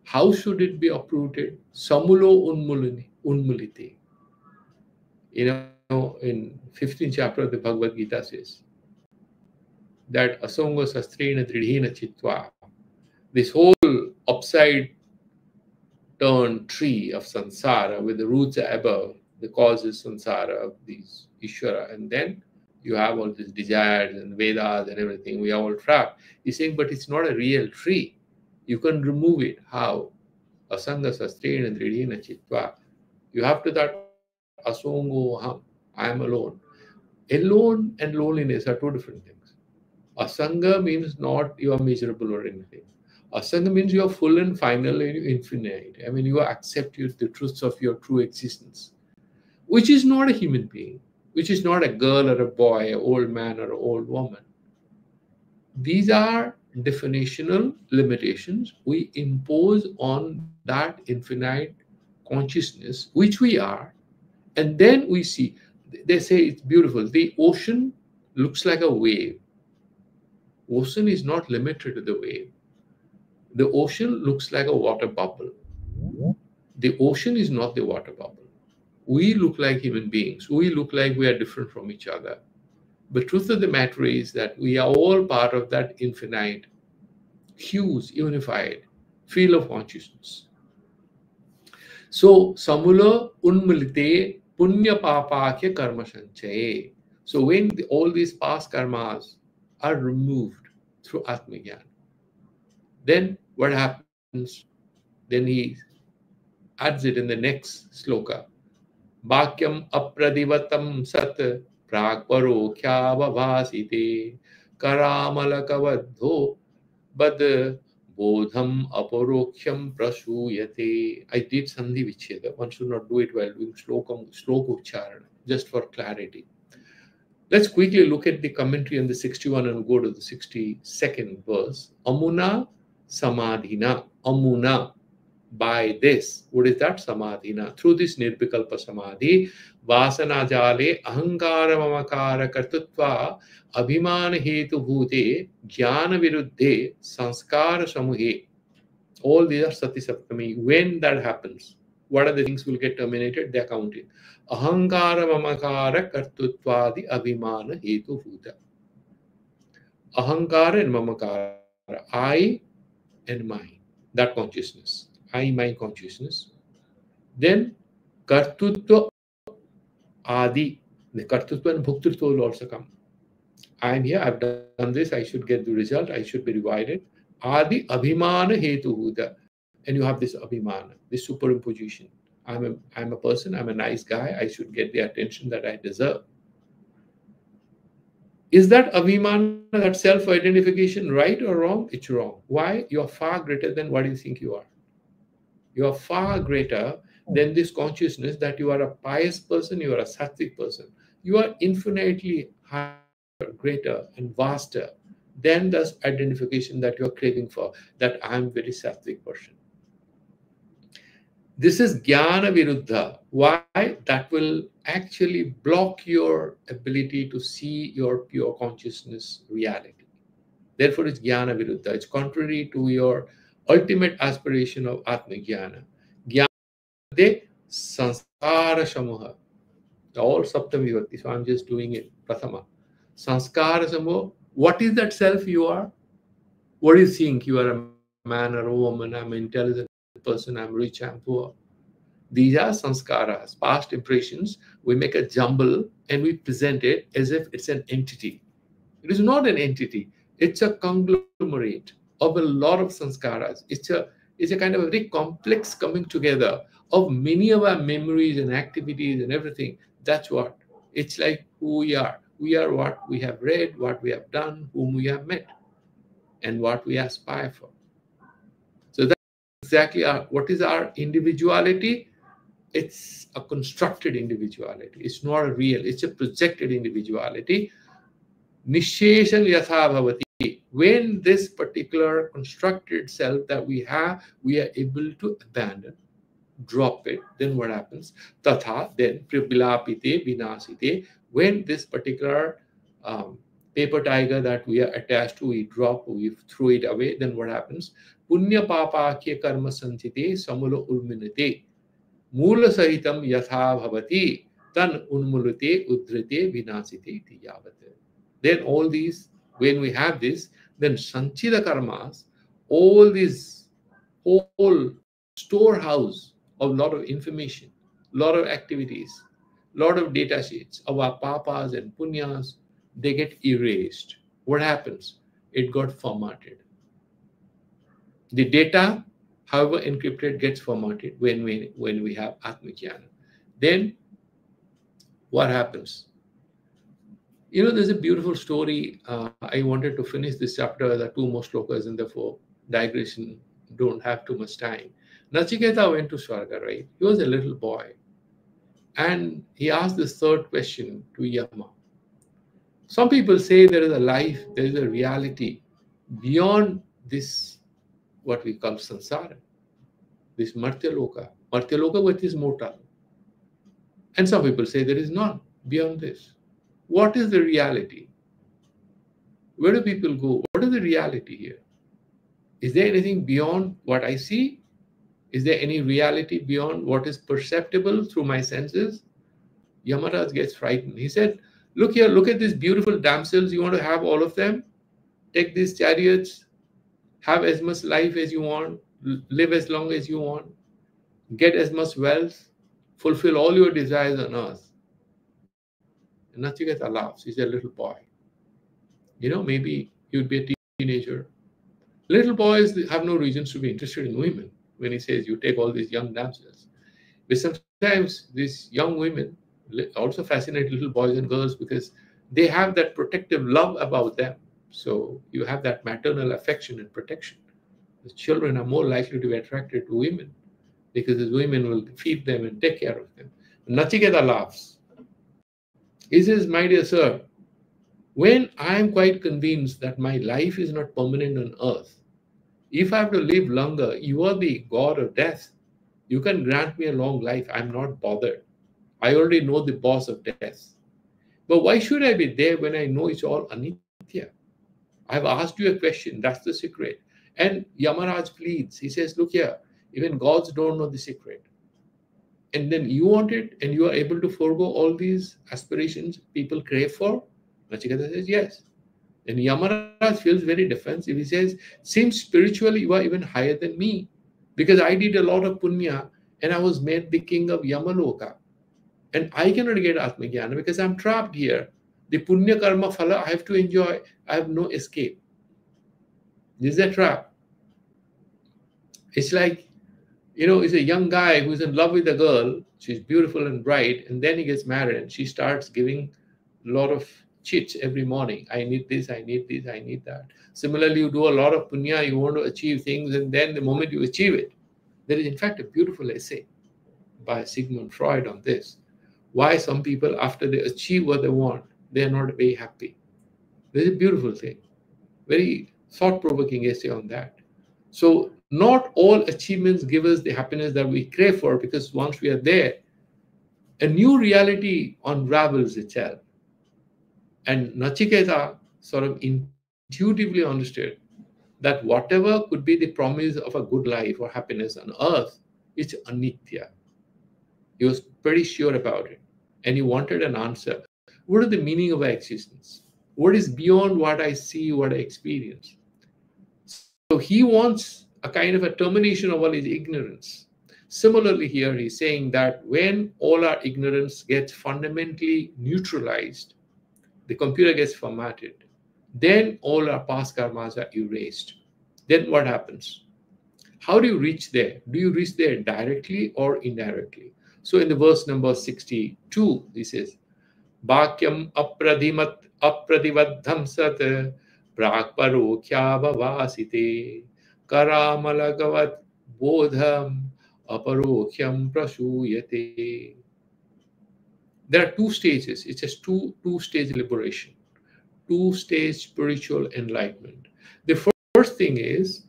How should it be uprooted? Samulo unmulite. In 15th chapter of the Bhagavad Gita says that asongo sastrena dridhena chitva, this whole upside turned tree of samsara with the roots above, the cause is samsara of these Ishvara, and then you have all these desires and Vedas and everything. We are all trapped. He's saying, but it's not a real tree. You can remove it. How? Asanga sastrena dridhena chitva. You have to that asongo ham. I am alone. Alone and loneliness are two different things. Asanga means not you are miserable or anything. Asanga means you are full and final and infinite. I mean, you accept the truths of your true existence, which is not a human being, which is not a girl or a boy, an old man or an old woman. These are definitional limitations we impose on that infinite consciousness, which we are, and then we see. They say it's beautiful. The ocean looks like a wave. Ocean is not limited to the wave. The ocean looks like a water bubble. The ocean is not the water bubble. We look like human beings. We look like we are different from each other. But truth of the matter is that we are all part of that infinite, huge, unified field of consciousness. So, samula unmulite punya papakya karma sanchaye. So, when all these past karmas are removed through Atmagyan, then what happens? Then he adds it in the next sloka. Bhakyam apradivatam sat pragparo khyavavasite karamalakavadho bad bodham aparokhyam prasuyate. I did sandhi vicheda. One should not do it while doing sloka ucharana, just for clarity. Let's quickly look at the commentary on the 61 and go to the 62nd verse. Amuna samadhina. Amuna. By this, what is that samadhina? Through this nirvikalpa samadhi, vasana jale ahankara mamakara kartutva abhimana hetu bhute jnana viruddhe sanskara samuhe. All these are sati saptami. When that happens, what are the things will get terminated? They are counted. Ahankara mamakara kartutvadi abhimana hetu bhuta. Ahankara and mamakara, I and mine, that consciousness. I, my consciousness. Then kartutva adi, the kartutva and bhuktritva will also come. I am here, I've done this, I should get the result, I should be rewarded. Adi abhimana hetu huda. And you have this abhimana, this superimposition. I'm a person, I'm a nice guy, I should get the attention that I deserve. Is that abhimana, that self-identification, right or wrong? It's wrong. Why? You are far greater than what you think you are. You are far greater than this consciousness that you are a pious person, you are a sattvic person. you are infinitely higher, greater, and vaster than the identification that you are craving for, that I am very sattvic person. This is jnana viruddha. Why? That will actually block your ability to see your pure consciousness reality. Therefore, it's jnana viruddha. It's contrary to your ultimate aspiration of atma jnana. Jnana sanskara shamuha. All saptami vibhakti. So I'm just doing it. Prathama. Sanskara samoha. What is that self you are? What do you think? You are a man or a woman. I'm an intelligent person. I'm rich. I'm poor. These are sanskaras, past impressions. We make a jumble and we present it as if it's an entity. It is not an entity. It's a conglomerate of a lot of sanskaras. It's a kind of a very complex coming together of many of our memories and activities and everything. That's what. It's like who we are. We are what we have read, what we have done, whom we have met, and what we aspire for. So that's exactly what is our individuality. It's a constructed individuality. It's not a real, it's a projected individuality. Nisheshan yatha bhavati. When this particular constructed self that we have, we are able to abandon, drop it, then what happens? Tatha, then pribilapite vinasite. When this particular paper tiger that we are attached to, we drop, we throw it away, then what happens? Punya papa kya karma sanchite samulo ulminite. Mula sahitam yatha bhavati tan unmulute udhrite vinasite iti yavate. Then all these, when we have this, then sanchita karmas, all these whole storehouse of lot of information, lot of activities, lot of data sheets of our papas and punyas, they get erased. What happens? It got formatted. The data, however encrypted, gets formatted when we have Atmajnana. Then what happens? There's a beautiful story. I wanted to finish this chapter, the two more slokas, and therefore digression, don't have too much time. Nachiketa went to Swarga, right? He was a little boy. And he asked this third question to Yama. Some people say there is a life, there is a reality beyond this, what we call samsara, this Martyaloka. Martyaloka, which is mortal. And some people say there is none beyond this. What is the reality? Where do people go? What is the reality here? Is there anything beyond what I see? Is there any reality beyond what is perceptible through my senses? Yamaraj gets frightened. He said, look here, look at these beautiful damsels. You want to have all of them? Take these chariots, have as much life as you want, live as long as you want, get as much wealth, fulfill all your desires on earth. And Nachiketa laughs. He's a little boy. Maybe he would be a teenager. Little boys have no reasons to be interested in women when he says you take all these young damsels. But sometimes these young women also fascinate little boys and girls because they have that protective love about them. So you have that maternal affection and protection. The children are more likely to be attracted to women because the women will feed them and take care of them. Nachiketa laughs. He says, my dear sir, when I am quite convinced that my life is not permanent on earth, if I have to live longer, you are the god of death. You can grant me a long life. I'm not bothered. I already know the boss of death. But why should I be there when I know it's all anitya? I've asked you a question. That's the secret. And Yamaraj pleads. He says, look here, even gods don't know the secret. And then you want it and you are able to forego all these aspirations people crave for? Nachiketa says, yes. And Yamaraj feels very defensive. He says, seems spiritually you are even higher than me because I did a lot of punya and I was made the king of Yamaloka. And I cannot get Atmajnana because I'm trapped here. The punya karma phala I have to enjoy. I have no escape. This is a trap. It's like, it's a young guy who's in love with a girl. She's beautiful and bright. And then he gets married and she starts giving a lot of chits every morning. I need this, I need this, I need that. Similarly, you do a lot of punya, you want to achieve things. And then the moment you achieve it, there is in fact a beautiful essay by Sigmund Freud on this. why some people, after they achieve what they want, they are not very happy. This is a beautiful thing. Very thought-provoking essay on that. So not all achievements give us the happiness that we crave for, because once we are there, a new reality unravels itself. And Nachiketa sort of intuitively understood that whatever could be the promise of a good life or happiness on earth is anitya. He was pretty sure about it. And he wanted an answer. What is the meaning of our existence? What is beyond what I see, what I experience? So he wants a kind of a termination of all his ignorance. Similarly, here he's saying that when all our ignorance gets fundamentally neutralized, the computer gets formatted, then all our past karmas are erased. Then what happens? How do you reach there? Do you reach there directly or indirectly? So in the verse number 62, he says, Bhakyam apradivaddham sat prakparokhyavavasite karamalagavat bodham aparokhyam prasuyate. There are two stages. It's just two-stage liberation, two-stage spiritual enlightenment. The first thing is,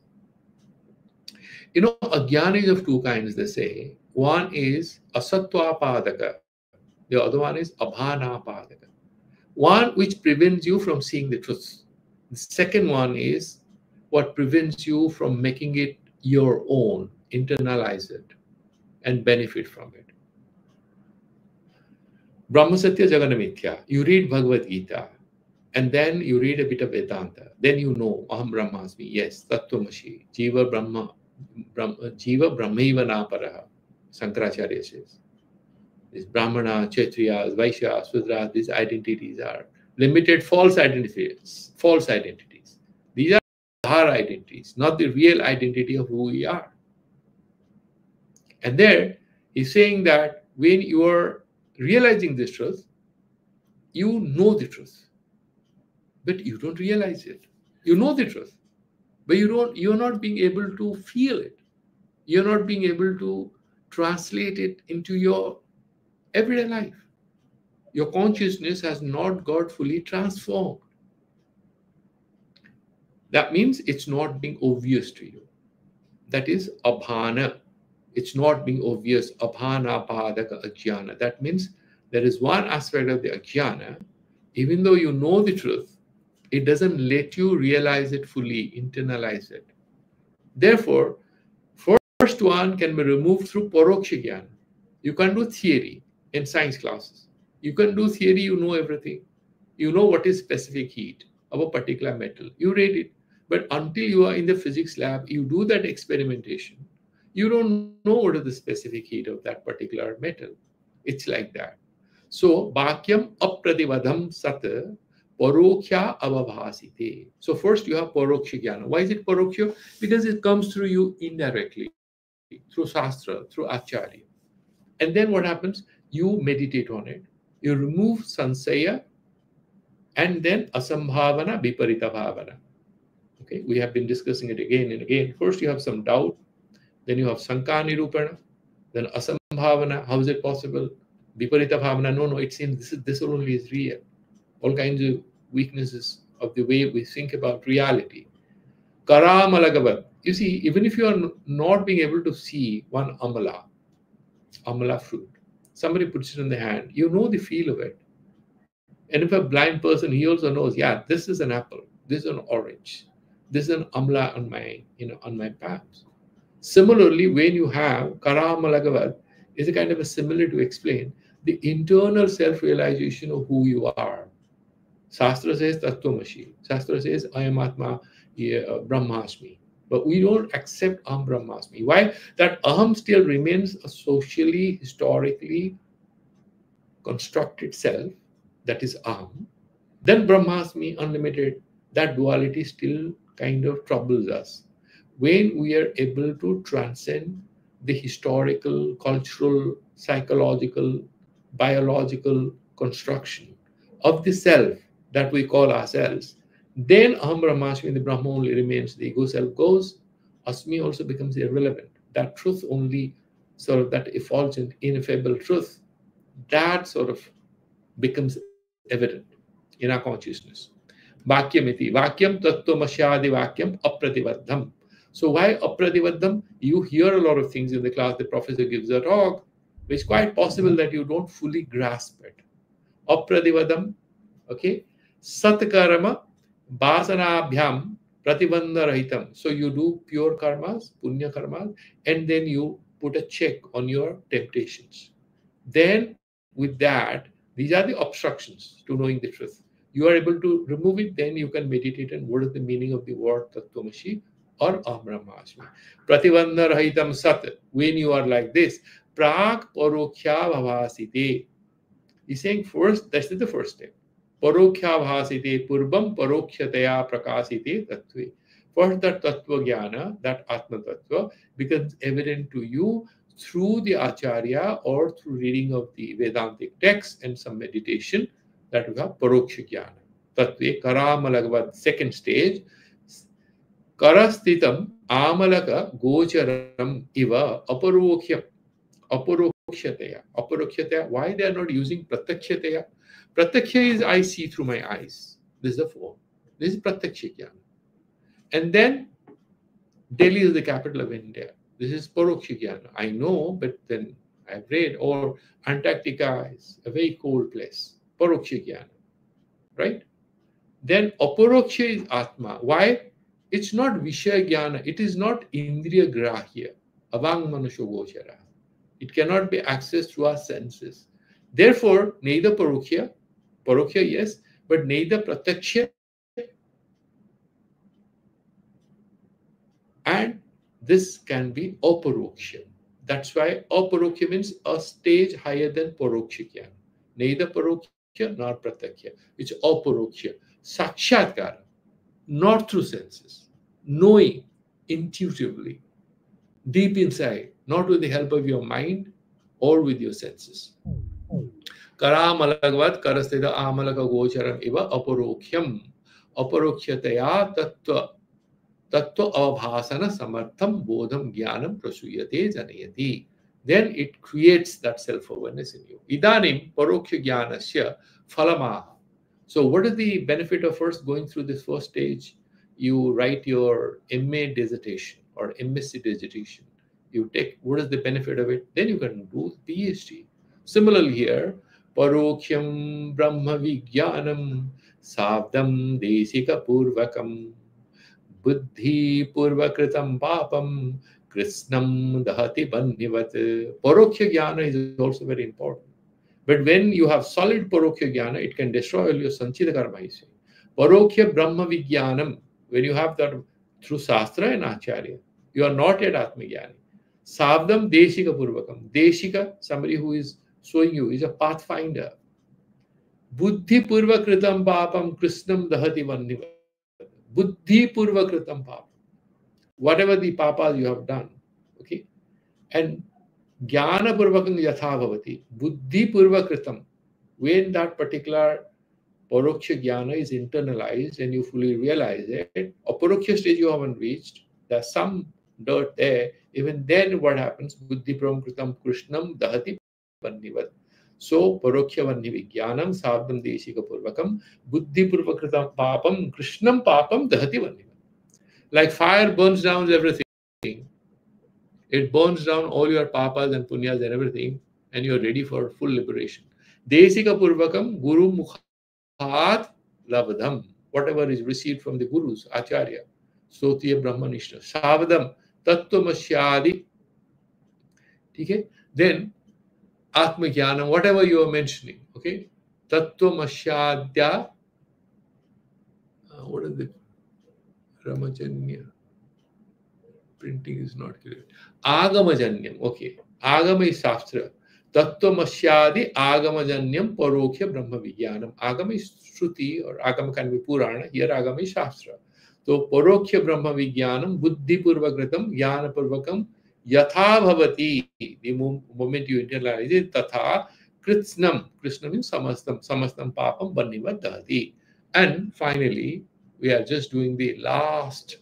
ajnana is of two kinds, they say. One is asatva padaka. The other one is abhana padaka. One which prevents you from seeing the truth. The second one is what prevents you from making it your own, internalize it, and benefit from it. Brahma Satya Jagana Mithya. You read Bhagavad Gita, and then you read a bit of Vedanta. Then you know, Aham Brahmasmi, yes, Tattvamashi, Jiva Brahmaiva Naparaha, Sankaracharya says. These Brahmana, Kshatriyas, Vaishyas, Sudras, these identities are limited false identities. These are our identities, not the real identity of who we are. And there, he's saying that when you are realizing this truth, you know the truth, but you don't realize it. You know the truth, but you're not being able to feel it. You're not being able to translate it into your everyday life. Your consciousness has not got fully transformed. That means it's not being obvious to you. That is abhana. It's not being obvious. Abhana padaka ajnana. That means there is one aspect of the ajnana, even though you know the truth, it doesn't let you realize it fully, internalize it. Therefore, first one can be removed through paroksha jnana. You can't do theory in science classes. You can do theory, you know everything. You know what is specific heat of a particular metal. You read it. But until you are in the physics lab, you do that experimentation, you don't know what is the specific heat of that particular metal. It's like that. So, Bhakyam apradivadham sat parokya avabhasite. So first you have paroksha jnana. Why is it paroksha? Because it comes through you indirectly, through Shastra, through Acharya. And then what happens? You meditate on it. You remove sansaya and then asambhavana, viparita bhavana. Okay, we have been discussing it again and again. First you have some doubt, then you have sanka nirupana, then asambhavana. How is it possible? Viparita bhavana. No, it seems this only is real. All kinds of weaknesses of the way we think about reality. Karamalagavat. You see, even if you are not being able to see one amala fruit, somebody puts it in the hand, you know the feel of it. And if a blind person, he also knows, yeah, this is an apple, this is an orange, this is an amla on my palms. Similarly, when you have karamalagavat, is a kind of a simile to explain the internal self-realization of who you are. Shastra says Tattvamashi. Shastra says I am Atma Brahmasmi. But we don't accept Aham Brahmasmi. Why? That Aham still remains a socially, historically constructed self, that is Aham. Then Brahmasmi, unlimited, that duality still kind of troubles us. When we are able to transcend the historical, cultural, psychological, biological construction of the self that we call ourselves, then Aham Brahmasmi, the Brahma only remains, the ego self goes, Asmi also becomes irrelevant. That truth only, sort of that effulgent, ineffable truth, that sort of becomes evident in our consciousness. Vakyamiti. Vakyam tattvamashyadi vakyam aprativaddham. So why aprativaddham? You hear a lot of things in the class. The professor gives a talk. It's quite possible that you don't fully grasp it. Aprativaddham. Okay. Satkarma vasanabhyam pratibandha rahitam. So you do pure karmas, punya karmas, and then you put a check on your temptations. Then with that, these are the obstructions to knowing the truth. You are able to remove it, then you can meditate on what is the meaning of the word Tattvamasi or Ahbrahmasmi. Pratibandha rahitam sat. When you are like this, prak parokhya bhavasite. He's saying first, this is the first step. Parokhya bhavasite purvam parokhyataya prakasite tattve. First, that tattva jnana, that atma tattva, becomes evident to you through the acharya or through reading of the Vedantic text and some meditation, that we have paroksha jnana. Tattve karamalagavad, second stage. Karastitam amalaka gocharam iva aparokshataya. Aparokshataya. Why they are not using pratyakshataya? Pratyaksha is I see through my eyes. This is the form. This is pratyaksha jnana. And then Delhi is the capital of India. This is paroksha jnana. I know, but then I've read. Or Antarctica is a very cold place. Paroksha jnana. Right? Then aparoksha is atma. Why? It's not vishaya jnana. It is not indriya grahya. Avang manusho gochara. It cannot be accessed through our senses. Therefore, neither paroksha yes, but neither pratyaksha, and this can be aparoksha. That's why aparoksha means a stage higher than paroksha jnana. Neither paroksha nor pratyaksha. It's aparoksha. Sakshatkara. Not through senses. Knowing intuitively, deep inside, not with the help of your mind or with your senses. Karamalagvat karastida amalaka gocharam iva aparokhyam. Aparokhyataya tattva avbhasana samartham bodham jnanam prasuyate janayati. Then it creates that self-awareness in you. Idanim paroksha jnanasya phalamaha. So what is the benefit of first going through this first stage? You write your MA dissertation or MSc dissertation. You take, what is the benefit of it? Then you can do PhD. Similarly here, parokhyam brahma vijnanam savdam desika purvakam buddhi purvakritam papam krishnam dahati bannivat. Parokhya jnana is also very important. But when you have solid parokhya jnana, it can destroy all your sanchita karma. Parokhya brahma vijnanam, when you have that through Shastra and Acharya, you are not yet Atma Jnani. Savdam Deshika Purvakam. Deshika, somebody who is showing you, is a pathfinder. Buddhi Purva Kritam Papam Krishnam Dahati Vannivat. Buddhi Purva Kritam Papam. Whatever the papas you have done, okay? And Jnana Purvakam Yatha Bhavati. Buddhi Purva Kritam. When that particular Paroksha Jnana is internalized and you fully realize it, Aparoksha stage you haven't reached, there's some dirt there. Even then, what happens? Buddhi Pramkritam Krishnam Dahati Vannivat. So, Paroksha Vanni Vijnanam Savdam Deshika Purvakam Buddhi Purvakritam Papam Krishnam Papam Dahati Vannivat. Like fire burns down everything. It burns down all your papas and punyas and everything, and you're ready for full liberation. Desika Purvakam Guru Mukhat Lavadham. Whatever is received from the Gurus, Acharya, Sotiya Brahmanishna, Savadam, Tattvamashyadi. Okay? Then Atma Jnana, whatever you are mentioning, okay? Tattvamashyadya. What is it? Ramajanya. Printing is not clear. Agamajanyam, okay. Agama is Shastra. Tattvamashyadi agamajanyam parokhya brahma vijnanam. Agama is Shruti or Agama can be Purana. Here Agama is Shastra. So parokhya brahma vijnanam buddhi purvakritam jnana purvakam yatha bhavati. The moment you internalize it, tatha krishnam. Krishnam means samastam. Samastam papam bannivat dahati. And finally, we are just doing the last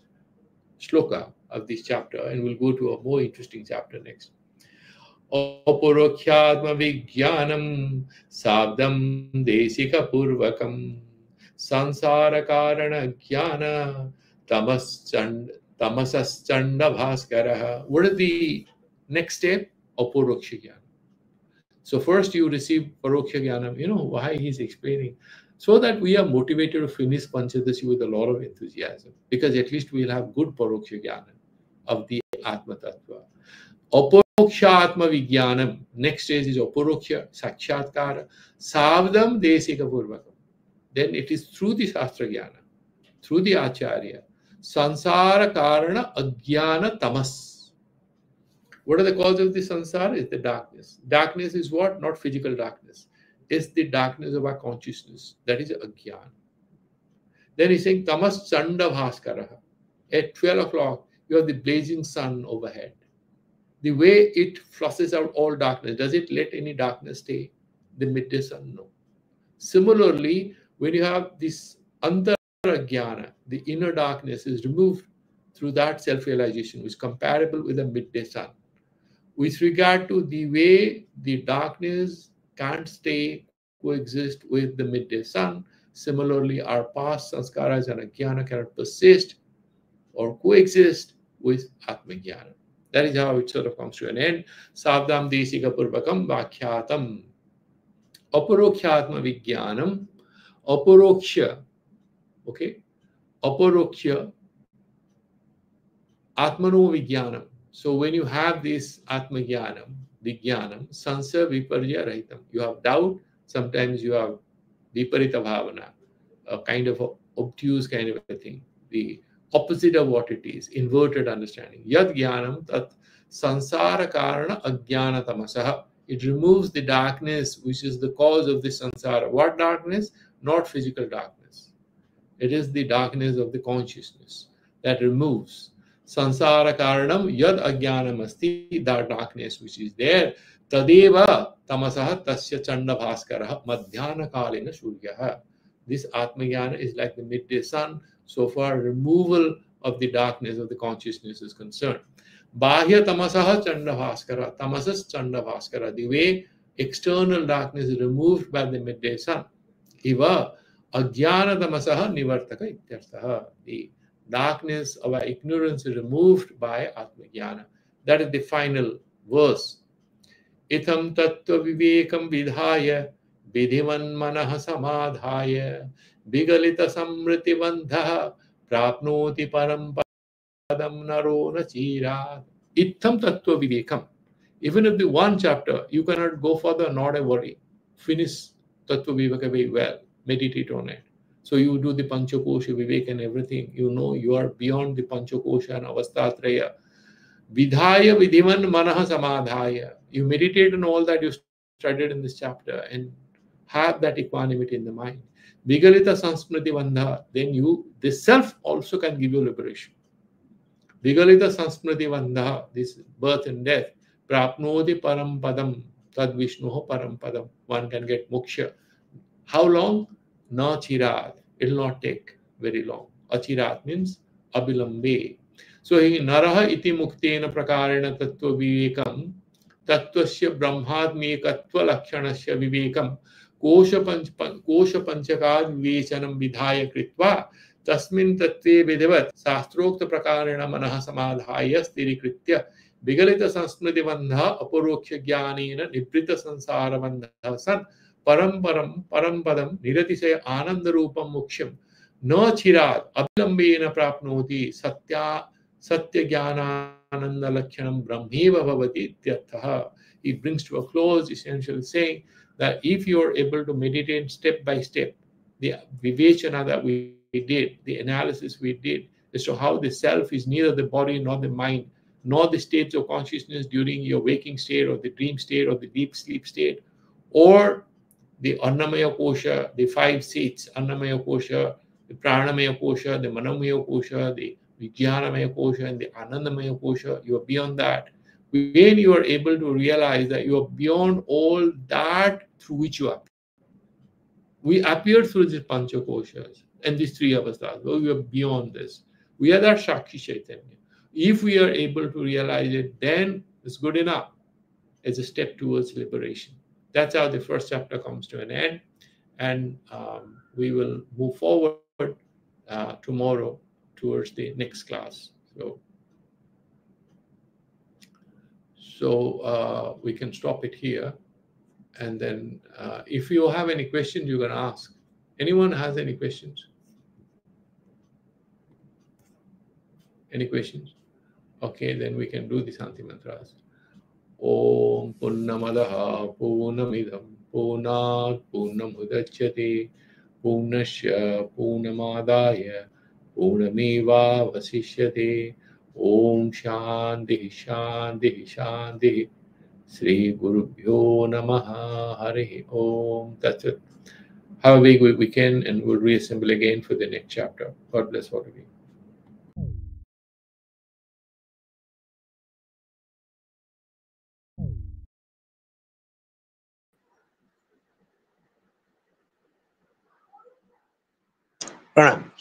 shloka of this chapter, and we'll go to a more interesting chapter next. Apurokhyatma vijnanam sabdam desika purvakam sansara karana jnana tamasaschanda bhaskaraha. What is the next step? Apurokshya jnana. So first you receive paroksha jnana. You know why he's explaining? So that we are motivated to finish Panchadashi with a lot of enthusiasm. Because at least we'll have good paroksha jnana of the Atma Tattva. Aporoksha Atma Vijnanam. Next stage is Aporoksha Sakshatkara. Savdam Desika Purvakam. Then it is through the Shastra Jnana, through the Acharya. Sansara Karana Ajnana Tamas. What are the causes of the sansara? It's the darkness. Darkness is what? Not physical darkness. It's the darkness of our consciousness. That is ajnana. Then he's saying tamas chanda bhaskaraha. At 12 o'clock, you have the blazing sun overhead. The way it flushes out all darkness, does it let any darkness stay? The midday sun, no. Similarly, when you have this antara jnana, the inner darkness is removed through that self-realization, which is comparable with the midday sun. With regard to the way the darkness can't stay, coexist with the midday sun, similarly, our past sanskaras and ajnana cannot persist or coexist with Atma Jnana. That is how it sort of comes to an end. Savdam desika purvakam vakyatam. Aparokhyatma vijnanam. Aparoksha. Okay. Aparoksha. Atmano vijnanam. So when you have this Atma Jnanam, Vijnanam, Sansa Viparya Rahitam. You have doubt, sometimes you have Viparita Bhavana, a kind of obtuse kind of a thing. The opposite of what it is, inverted understanding. Yad Jnanam Tat Sansara Karana Ajnana Tamasaha. It removes the darkness which is the cause of the sansara. What darkness? Not physical darkness. It is the darkness of the consciousness that removes. Sansara karanam yad ajnanam asti, that darkness which is there, tadeva tamasaha tasya chanda bhaskaraha madhyana kalina suryaha. This Atma Jnana is like the midday sun, so far removal of the darkness of the consciousness is concerned. Bahya tamasaha chanda bhaskara, tamasas chanda bhaskara, the way external darkness is removed by the midday sun. Iva ajnana tamasaha nivartaka ityarthaha. The darkness of our ignorance is removed by Atma Jnana. That is the final verse. Itham tattva vivekam vidhaya vidhiman manaha samadhaya vigalita samriti bandha prapnoti param padam naro nachirat. Itham tattva vivekam. Even if the one chapter, you cannot go further, not a worry. Finish tattva viveka very well. Meditate on it. So you do the Panchakosha, Viveka and everything. You know you are beyond the Panchakosha and Avastatraya. Vidhaya Vidhiman Manaha Samadhaya. You meditate on all that you studied in this chapter and have that equanimity in the mind. Vigalita Sansmriti Bandha. Then you, this self also can give you liberation. Vigalita Sansmriti Bandha, this birth and death. Prapnoti Param Padam. Tad Vishnuho Param Padam. One can get moksha. How long? Na chirat. It will not take very long. Achirat means abilambe. So naraha iti muktena prakarena tattva vivekam tattvasya brahmadmi katva lakshanasya vivekam kosha panchakad vivechanam vidhaya kritva tasmin tattve vidivat sastrokta prakarena manaha samadhaya sthirikritya vigalita sansmriti bandha aparoksha jnanena nibrita sansara bandha san param padam niratisaya ananda rupam moksham no chirat abhilambena prapnoti satya jnananda lakshanam brahmeva bhavati ityarthaha. He brings to a close, essentially saying that if you are able to meditate step by step, the vivechana that we did, the analysis we did as to how the self is neither the body nor the mind, nor the states of consciousness during your waking state or the dream state or the deep sleep state, or the Annamaya Kosha, the 5 seats, Annamaya Kosha, the Pranamaya Kosha, the Manomaya Kosha, the Vijnanamaya Kosha, and the Anandamaya Kosha. You are beyond that. When you are able to realize that you are beyond all that through which you appear. We appear through these Panchakoshas and these 3 avasthas. Well, we are beyond this. We are that Shakti Chaitanya. If we are able to realize it, then it's good enough. as a step towards liberation. That's how the first chapter comes to an end, and we will move forward tomorrow towards the next class. So we can stop it here, and then if you have any questions, you can ask. Anyone has any questions? Any questions? Okay, then we can do the Santi mantras. Om Purnamadaha Purnamidam Purnat Purnamudachyate Purnasya Purnamadaya Purnameva Vasishyate. Om Shanti Shanti Shanti. Sri Gurubhyo Namaha Hari Om. That's it. Have a big weekend, and we'll reassemble again for the next chapter. God bless all of you. Pranam.